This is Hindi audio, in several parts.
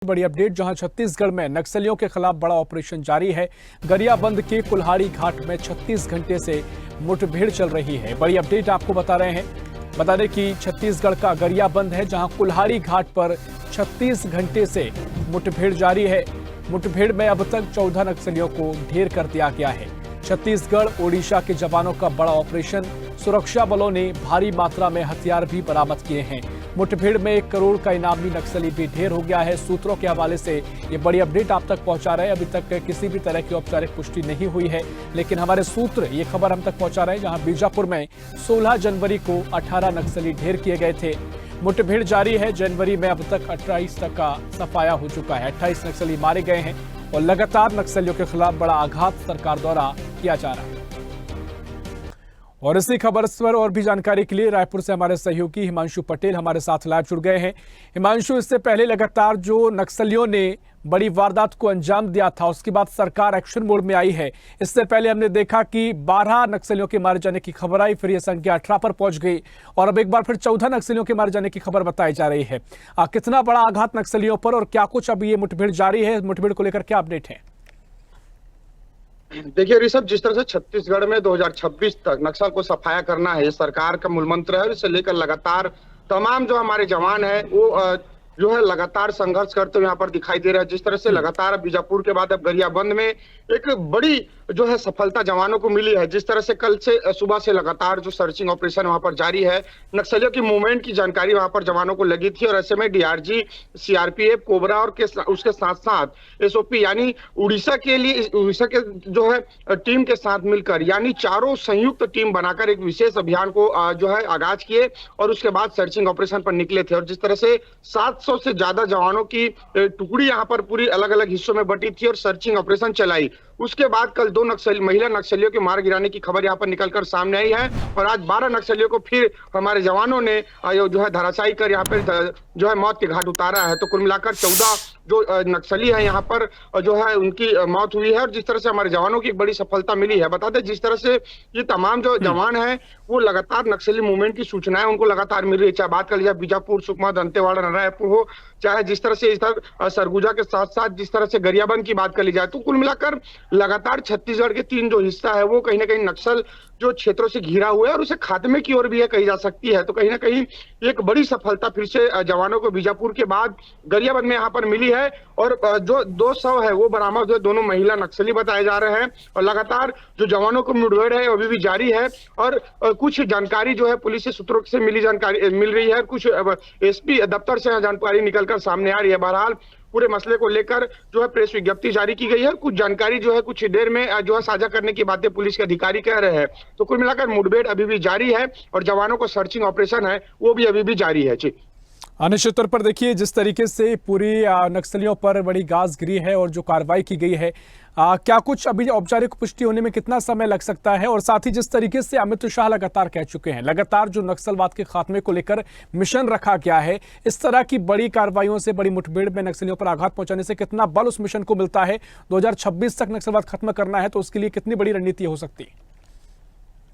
बड़ी अपडेट, जहां छत्तीसगढ़ में नक्सलियों के खिलाफ बड़ा ऑपरेशन जारी है। गरियाबंद के कुल्हाड़ी घाट में 36 घंटे से मुठभेड़ चल रही है। बड़ी अपडेट आपको बता रहे हैं। बता दें कि छत्तीसगढ़ का गरियाबंद है, जहां कुल्हाड़ी घाट पर 36 घंटे से मुठभेड़ जारी है। मुठभेड़ में अब तक 14 नक्सलियों को ढेर कर दिया गया है। छत्तीसगढ़ ओडिशा के जवानों का बड़ा ऑपरेशन, सुरक्षा बलों ने भारी मात्रा में हथियार भी बरामद किए हैं। मुठभेड़ में 1 करोड़ का इनामी नक्सली भी ढेर हो गया है। सूत्रों के हवाले से ये बड़ी अपडेट आप तक पहुंचा रहे हैं। अभी तक किसी भी तरह की औपचारिक पुष्टि नहीं हुई है, लेकिन हमारे सूत्र ये खबर हम तक पहुंचा रहे हैं, जहां बीजापुर में 16 जनवरी को 18 नक्सली ढेर किए गए थे। मुठभेड़ जारी है। जनवरी में अब तक 28 तक का सफाया हो चुका है। 28 नक्सली मारे गए हैं और लगातार नक्सलियों के खिलाफ बड़ा आघात सरकार द्वारा किया जा रहा है। और इसी खबर पर और भी जानकारी के लिए रायपुर से हमारे सहयोगी हिमांशु पटेल हमारे साथ लाइव जुड़ गए हैं। हिमांशु, इससे पहले लगातार जो नक्सलियों ने बड़ी वारदात को अंजाम दिया था, उसके बाद सरकार एक्शन मोड में आई है। इससे पहले हमने देखा कि 12 नक्सलियों के मारे जाने की खबर आई, फिर यह संख्या 18 पर पहुंच गई और अब एक बार फिर 14 नक्सलियों के मारे जाने की खबर बताई जा रही है। कितना बड़ा आघात नक्सलियों पर और क्या कुछ अभी ये मुठभेड़ जारी है? मुठभेड़ को लेकर क्या अपडेट है? देखिए ऋषभ, जिस तरह से छत्तीसगढ़ में 2026 तक नक्सल को सफाया करना है, ये सरकार का मूल मंत्र है और इसे लेकर लगातार तमाम जो हमारे जवान है वो जो है लगातार संघर्ष करते हुए यहाँ पर दिखाई दे रहा है। जिस तरह से लगातार बीजापुर के बाद अब गरियाबंद में एक बड़ी जो है सफलता जवानों को मिली है। जिस तरह से कल से सुबह से लगातार जो सर्चिंग ऑपरेशन वहां पर जारी है, नक्सलियों की मूवमेंट की जानकारी वहां पर जवानों को लगी थी और ऐसे में डीआरजी, सीआरपीएफ, कोबरा और उसके साथ साथ एसओपी यानी उड़ीसा के जो है टीम के साथ मिलकर यानी चारों संयुक्त टीम बनाकर एक विशेष अभियान को जो है आगाज किए और उसके बाद सर्चिंग ऑपरेशन पर निकले थे। और जिस तरह से 700 से ज्यादा जवानों की टुकड़ी यहाँ पर पूरी अलग अलग हिस्सों में बटी थी और सर्चिंग ऑपरेशन चलाई। उसके बाद कल 2 महिला नक्सलियों के मार गिराने की खबर यहाँ पर निकलकर सामने आई है और आज 12 नक्सलियों को फिर हमारे जवानों ने जो है धराशायी कर यहाँ पे जो है मौत के घाट उतारा है। तो कुल मिलाकर 14 जो नक्सली है यहाँ पर जो है उनकी मौत हुई है और जिस तरह से हमारे जवानों की एक बड़ी सफलता मिली है। बता दें, जिस तरह से ये तमाम जो जवान है वो लगातार नक्सली मूवमेंट की सूचनाएं उनको लगातार मिल रही है, चाहे बात कर लिया बीजापुर, सुकमा, दंतेवाड़ा, नारायणपुर हो, चाहे जिस तरह से इधर सरगुजा के साथ साथ जिस तरह से गरियाबंद की बात कर ली जाए, तो कुल मिलाकर लगातार छत्तीसगढ़ के 3 जो हिस्सा है वो कहीं ना कहीं नक्सल जो क्षेत्रों से घिरा हुआ है और उसे खात्मे की ओर भी है कही जा सकती है। तो कहीं ना कहीं एक बड़ी सफलता फिर से जवानों को बीजापुर के बाद गरियाबंद में यहाँ पर मिली है और जो 2 शव है वो बरामद हुए, दोनों महिला नक्सली बताए जा रहे हैं और लगातार जो जवानों को मुठभेड़ है अभी भी जारी है। और कुछ जानकारी जो है पुलिस से सूत्रों से मिल रही है, कुछ एसपी दफ्तर से जानकारी निकलकर सामने आ रही है। बहरहाल पूरे मसले को लेकर जो है प्रेस विज्ञप्ति जारी की गई है। कुछ जानकारी जो है कुछ देर में जो है साझा करने की बातें पुलिस के अधिकारी कह रहे हैं। तो कुल मिलाकर मुठभेड़ अभी भी जारी है और जवानों को सर्चिंग ऑपरेशन है वो भी अभी भी जारी है। जी, निश्चित तौर पर देखिए, जिस तरीके से पूरी नक्सलियों पर बड़ी गाज गिरी है और जो कार्रवाई की गई है, क्या कुछ अभी औपचारिक पुष्टि होने में कितना समय लग सकता है? और साथ ही जिस तरीके से अमित शाह लगातार कह चुके हैं, लगातार जो नक्सलवाद के खात्मे को लेकर मिशन रखा गया है, इस तरह की बड़ी कार्रवाइयों से, बड़ी मुठभेड़ में नक्सलियों पर आघात पहुंचाने से कितना बल उस मिशन को मिलता है? 2026 तक नक्सलवाद खत्म करना है, तो उसके लिए कितनी बड़ी रणनीति हो सकती है?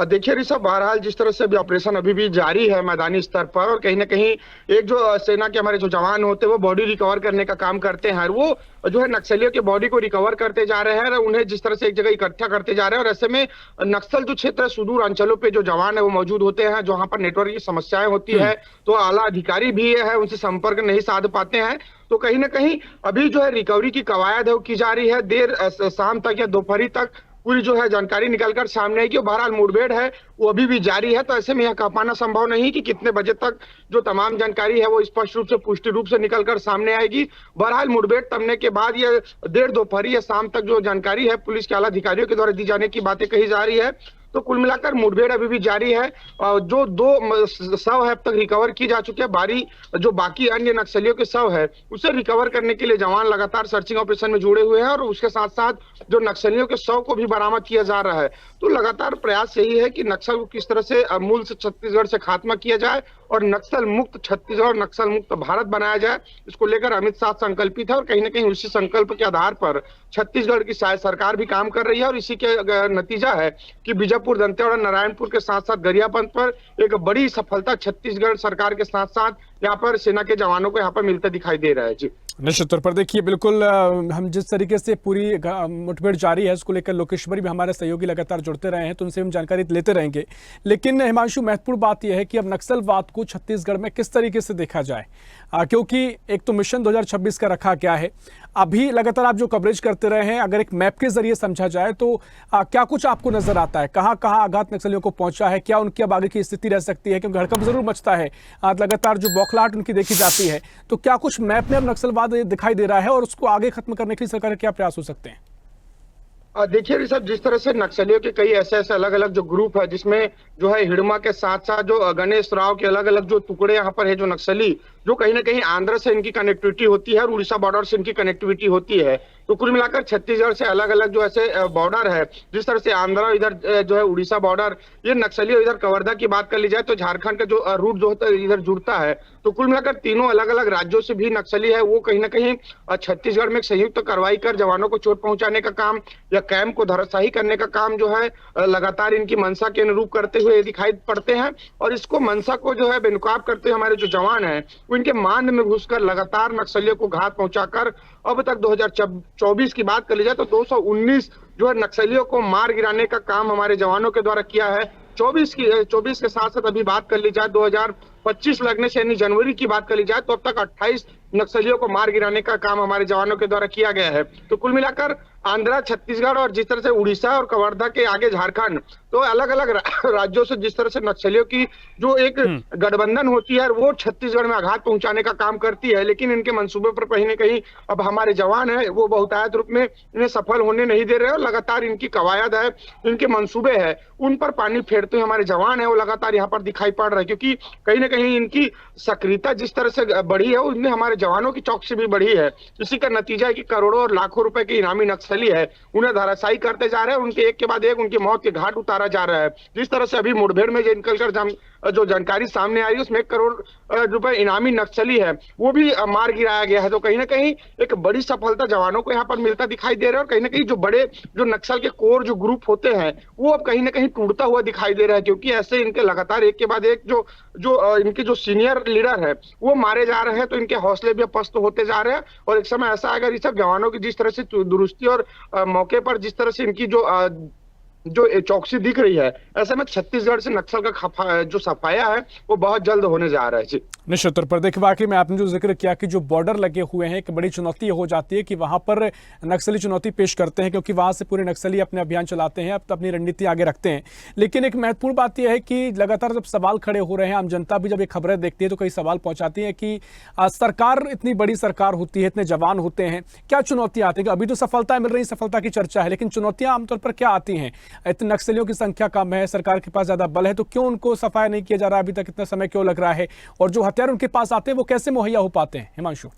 देखिए ऋषभ, बहरहाल जिस तरह से भी ऑपरेशन अभी भी जारी है मैदानी स्तर पर और कहीं ना कहीं एक जो सेना के हमारे जो जवान होते हैं वो बॉडी रिकवर करने का काम करते हैं, वो जो है नक्सलियों के बॉडी को रिकवर करते जा रहे हैं और उन्हें जिस तरह से एक जगह इकट्ठा करते जा रहे हैं। और ऐसे में नक्सल जो क्षेत्र सुदूर अंचलों पे जो जवान है वो मौजूद होते हैं, जहां पर नेटवर्क की समस्याएं होती है, तो आला अधिकारी भी है उनसे संपर्क नहीं साध पाते हैं। तो कहीं ना कहीं अभी जो है रिकवरी की कवायद है वो की जा रही है। देर शाम तक या दोपहरी तक पूरी जो है जानकारी निकलकर सामने आएगी। बहरहाल मुठभेड़ है वो अभी भी जारी है, तो ऐसे में यह कह पाना संभव नहीं कि कितने बजे तक जो तमाम जानकारी है वो स्पष्ट रूप से पुष्टि रूप से निकलकर सामने आएगी। बहरहाल मुठभेड़ थमने के बाद या देर दोपहरी या शाम तक जो जानकारी है पुलिस के आला अधिकारियों के द्वारा दी जाने की बातें कही जा रही है। तो कुल मिलाकर मुठभेड़ अभी भी जारी है। जो 2 शव है अब तक रिकवर की जा चुके हैं, जो बाकी अन्य नक्सलियों के शव है उसे रिकवर करने के लिए जवान लगातार सर्चिंग ऑपरेशन में जुड़े हुए हैं और उसके साथ साथ जो नक्सलियों के शव को भी बरामद किया जा रहा है। तो लगातार प्रयास यही है कि नक्सल को किस तरह से मूल से छत्तीसगढ़ से खात्मा किया जाए और नक्सल मुक्त छत्तीसगढ़, नक्सल मुक्त भारत बनाया जाए। इसको लेकर अमित शाह संकल्पित है और कहीं ना कहीं उसी संकल्प के आधार पर छत्तीसगढ़ की शायद सरकार भी काम कर रही है और इसी के नतीजा है कि बीजापुर, दंतेवाड़ा, नारायणपुर के साथ साथ गरियाबंद पर एक बड़ी सफलता छत्तीसगढ़ सरकार के साथ साथ यहाँ पर सेना के जवानों को यहाँ पर मिलते दिखाई दे रहा है। जी। निश्चित तौर पर देखिए बिल्कुल हम जिस तरीके से पूरी मुठभेड़ जारी है उसको लेकर लोकेश्वरी भी हमारे सहयोगी लगातार जुड़ते रहे हैं तो उनसे हम जानकारी लेते रहेंगे। लेकिन हिमांशु, महत्वपूर्ण बात यह है कि अब नक्सलवाद को छत्तीसगढ़ में किस तरीके से देखा जाए, क्योंकि एक तो मिशन 2026 का रखा गया है। अभी लगातार आप जो कवरेज करते रहे हैं, अगर एक मैप के जरिए समझा जाए तो क्या कुछ आपको नजर आता है, कहाँ कहाँ आघात नक्सलियों को पहुंचा है, क्या उनकी अब आगे की स्थिति रह सकती है, क्योंकि हड़कंप जरूर मचता है, लगातार जो बौखलाहट उनकी देखी जाती है, तो क्या कुछ मैप में अब नक्सलवाद दिखाई दे रहा है और उसको आगे खत्म करने के लिए सरकार के क्या प्रयास हो सकते हैं? देखिए ऋषभ, जिस तरह से नक्सलियों के कई ऐसे ऐसे अलग अलग जो ग्रुप है, जिसमें जो है हिड़मा के साथ साथ जो गणेश राव के अलग अलग जो टुकड़े यहाँ पर है, जो नक्सली जो कहीं ना कहीं आंध्र से इनकी कनेक्टिविटी होती है और उड़ीसा बॉर्डर से इनकी कनेक्टिविटी होती है। तो कुल मिलाकर छत्तीसगढ़ से अलग अलग जो ऐसे बॉर्डर है, जिस तरह से आंध्र इधर जो है उड़ीसा बॉर्डर, ये नक्सली इधर कवर्धा की बात कर ली जाए तो झारखंड का जो रूट जो होता है इधर जुड़ता है। तो कुल मिलाकर तीनों अलग अलग राज्यों से भी नक्सली है वो कहीं ना कहीं छत्तीसगढ़ में एक संयुक्त कार्रवाई कर जवानों को चोट पहुंचाने का काम या कैंप को धराशायी करने का काम जो है लगातार इनकी मंशा के अनुरूप करते हुए दिखाई पड़ते हैं। और इसको मंशा को जो है बेनकाब करते हुए हमारे जो जवान हैं वो इनके मान में घुसकर लगातार नक्सलियों को घात पहुंचाकर अब तक 2024 की बात कर ली जाए तो 219 जो है नक्सलियों को मार गिराने का काम हमारे जवानों के द्वारा किया है। 24 के साथ साथ अभी बात कर ली जाए 2025 लगने से यानी जनवरी की बात कर ली जाए तो अब तक 28 नक्सलियों को मार गिराने का काम हमारे जवानों के द्वारा किया गया है। तो कुल मिलाकर आंध्र, छत्तीसगढ़ और जिस तरह से उड़ीसा और कवर्धा के आगे झारखंड, तो अलग अलग राज्यों से जिस तरह से नक्सलियों की जो एक गठबंधन होती है वो छत्तीसगढ़ में आघात पहुंचाने का काम करती है। लेकिन इनके मंसूबे पर कहीं न कहीं अब हमारे जवान है वो बहुतायत रूप में इन्हें सफल होने नहीं दे रहे और लगातार इनकी कवायद है, इनके मंसूबे है, उन पर पानी फेरते हुए हमारे जवान है वो लगातार यहाँ पर दिखाई पड़ रहे हैं। क्योंकि कहीं ना कहीं इनकी सक्रियता जिस तरह से बढ़ी है उनमें हमारे जवानों की चौकसी भी बढ़ी है। इसी का नतीजा है कि करोड़ों और लाखों रुपए के इनामी नक्सली है उन्हें धराशायी करते जा रहे हैं, उनके एक के बाद एक उनकी मौत के घाट उतारा जा रहा है। जिस तरह से अभी मुठभेड़ में जो निकलकर जो जानकारी सामने आई उसमें 1 करोड़ रुपए इनामी नक्सली है वो भी मार गिराया गया है। तो कहीं ना कहीं एक बड़ी सफलता जवानों को यहाँ पर मिलता दिखाई दे रहा है और कहीं ना कहीं जो बड़े जो नक्सल के कोर जो ग्रुप होते हैं वो अब कहीं ना कहीं टूटता हुआ दिखाई दे रहा है। क्योंकि ऐसे इनके लगातार एक के बाद एक जो इनके जो सीनियर लीडर है वो मारे जा रहे हैं तो इनके हौसले भी पस्त होते जा रहे हैं। और एक समय ऐसा आएगा ऋषभ, जवानों की जिस तरह से दुरुस्ती और मौके पर जिस तरह से इनकी जो चौकसी दिख रही है, ऐसे में छत्तीसगढ़ से नक्सल का जो सफाया है वो बहुत जल्द होने जा रहा है। जी निश्चित तौर पर देखिए, वाकई में आपने जो जिक्र किया कि जो बॉर्डर लगे हुए हैं एक बड़ी चुनौती हो जाती है कि वहां पर नक्सली चुनौती पेश करते हैं, क्योंकि वहां से पूरे नक्सली अपने अभियान चलाते हैं, अब अपनी रणनीति आगे रखते हैं। लेकिन एक महत्वपूर्ण बात यह है कि लगातार जब सवाल खड़े हो रहे हैं, आम जनता भी जब ये खबरें देखती है तो कई सवाल पहुंचाती है कि सरकार इतनी बड़ी सरकार होती है, इतने जवान होते हैं, क्या चुनौतियां आती है? अभी तो सफलताएं मिल रही, सफलता की चर्चा है, लेकिन चुनौतियां आमतौर पर क्या आती हैं? इतने नक्सलियों की संख्या कम है, सरकार के पास ज्यादा बल है, तो क्यों उनको सफाया नहीं किया जा रहा अभी तक? इतना समय क्यों लग रहा है? और जो हथियार उनके पास आते हैं वो कैसे मुहैया हो पाते हैं? हिमांशु,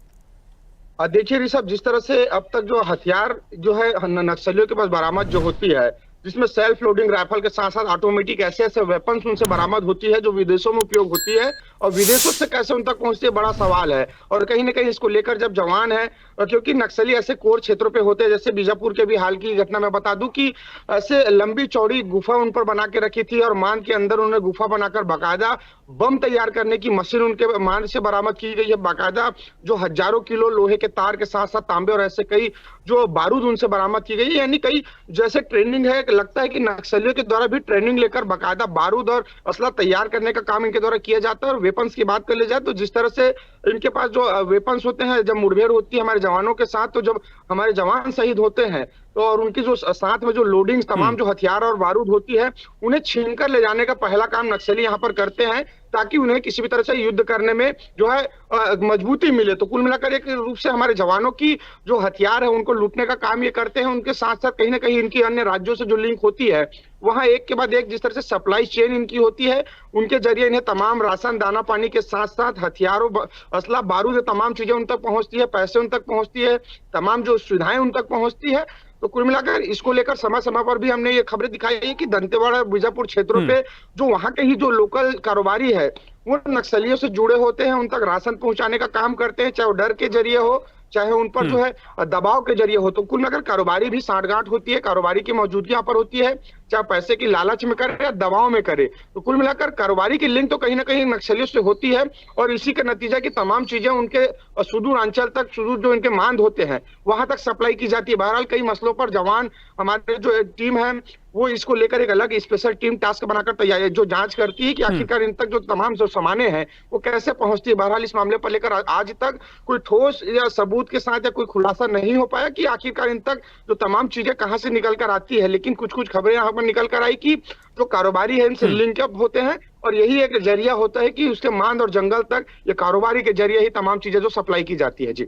देखिए ऋषभ, जिस तरह से अब तक जो हथियार जो है नक्सलियों के पास बरामद जो होती है, जिसमें सेल्फ लोडिंग राइफल के साथ साथ ऑटोमेटिक ऐसे ऐसे वेपन्स उनसे बरामद होती है जो विदेशों में उपयोग होती है और विदेशों से कैसे उन तक पहुंचती है बड़ा सवाल है। और कहीं ना कहीं इसको लेकर जब जवान है, क्योंकि नक्सली ऐसे कोर क्षेत्रों पे होते हैं, जैसे बीजापुर के भी हाल की घटना मैं बता दूं कि ऐसे लंबी चौड़ी गुफा उन पर बना के रखी थी और मान के अंदर उन्होंने गुफा बनाकर बाकायदा बम तैयार करने की मशीन उनके मान से बरामद की गई है। बाकायदा जो हजारों किलो लोहे के तार के साथ साथ तांबे और ऐसे कई जो बारूद उनसे बरामद की गई है। यानी कई जैसे ट्रेनिंग है, लगता है कि नक्सलियों के द्वारा भी ट्रेनिंग लेकर बाकायदा बारूद और असला तैयार करने का काम इनके द्वारा किया जाता है। और वेपन्स की बात कर ली जाए तो जिस तरह से इनके पास जो वेपन्स होते हैं, जब मुठभेड़ होती है हमारे जवानों के साथ, तो जब हमारे जवान शहीद होते हैं तो और उनकी जो साथ में जो लोडिंग तमाम जो हथियार और बारूद होती है उन्हें छीनकर ले जाने का पहला काम नक्सली यहाँ पर करते हैं, ताकि उन्हें किसी भी तरह से युद्ध करने में जो है मजबूती मिले। तो कुल मिलाकर एक रूप से हमारे जवानों की जो हथियार है उनको लूटने का काम ये करते हैं। उनके साथ साथ कहीं ना कहीं इनकी अन्य राज्यों से जो लिंक होती है वहां एक के बाद एक जिस तरह से सप्लाई चेन इनकी होती है, उनके जरिए इन्हें तमाम राशन दाना पानी के साथ साथ हथियारों असला बारूद तमाम चीजें उन तक पहुंचती है, पैसे उन तक पहुंचती है, तमाम जो सुविधाएं उन तक पहुंचती है। तो कुल मिलाकर इसको लेकर समय समय पर भी हमने ये खबरें दिखाई है कि दंतेवाड़ा बीजापुर क्षेत्रों पे जो वहां के ही जो लोकल कारोबारी है वो नक्सलियों से जुड़े होते हैं, उन तक राशन पहुंचाने का काम करते हैं, चाहे वो डर के जरिए हो, चाहे उन पर जो है दबाव के जरिए हो। तो कुल मिलाकर कारोबारी भी सांठगांठ होती है, कारोबारी की मौजूदगी यहाँ पर होती है, चाहे पैसे की लालच में करे या दबाव में करे। तो कुल मिलाकर कारोबारी की लिंक तो कहीं ना कहीं नक्सलियों से होती है, और इसी का नतीजा की तमाम चीजें उनके सुदूर अंचल तक, सुदूर जो इनके मांद होते हैं वहां तक सप्लाई की जाती है। बहरहाल कई मसलों पर जवान, हमारे जो टीम है वो इसको लेकर एक अलग स्पेशल टीम टास्क बनाकर तैयार जो जांच करती है कि आखिरकार इन तक जो तमाम जो सामाने हैं वो कैसे पहुंचती है। बहरहाल इस मामले पर लेकर आज तक कोई ठोस या सबूत के साथ या कोई खुलासा नहीं हो पाया कि आखिरकार इन तक जो तमाम चीजें कहां से निकल कर आती है। लेकिन कुछ कुछ खबरें यहाँ पर निकल कर आई कि जो कारोबारी है इनसे लिंकअप होते हैं, और यही एक जरिया होता है कि उसके मांद और जंगल तक ये कारोबारी के जरिए ही तमाम चीजें जो सप्लाई की जाती है। जी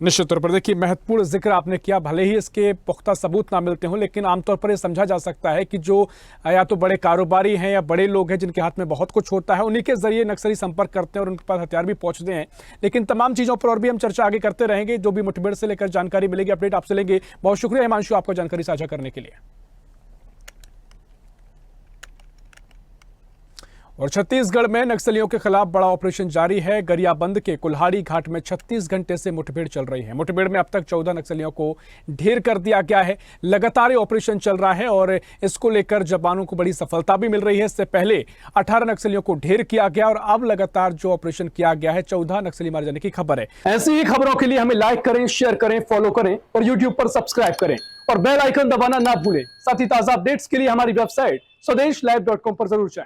निश्चित तौर पर देखिए, महत्वपूर्ण जिक्र आपने किया। भले ही इसके पुख्ता सबूत ना मिलते हों, लेकिन आमतौर पर यह समझा जा सकता है कि जो या तो बड़े कारोबारी हैं या बड़े लोग हैं जिनके हाथ में बहुत कुछ होता है, उन्हीं के जरिए नक्सली संपर्क करते हैं और उनके पास हथियार भी पहुंचते हैं। लेकिन तमाम चीज़ों पर और भी हम चर्चा आगे करते रहेंगे। जो भी मुठभेड़ से लेकर जानकारी मिलेगी, अपडेट आपसे लेंगे। बहुत शुक्रिया हिमांशु, आपको जानकारी साझा करने के लिए। और छत्तीसगढ़ में नक्सलियों के खिलाफ बड़ा ऑपरेशन जारी है। गरियाबंद के कुल्हाड़ी घाट में 36 घंटे से मुठभेड़ चल रही है। मुठभेड़ में अब तक 14 नक्सलियों को ढेर कर दिया गया है। लगातार ऑपरेशन चल रहा है और इसको लेकर जवानों को बड़ी सफलता भी मिल रही है। इससे पहले 18 नक्सलियों को ढेर किया गया और अब लगातार जो ऑपरेशन किया गया है 14 नक्सली मारे जाने की खबर है। ऐसी ही खबरों के लिए हमें लाइक करें, शेयर करें, फॉलो करें और यूट्यूब पर सब्सक्राइब करें और बेल आइकन दबाना ना भूलें। साथ ही ताजा अपडेट्स के लिए हमारी वेबसाइट स्वदेशलाइव.com पर जरूर जाएं।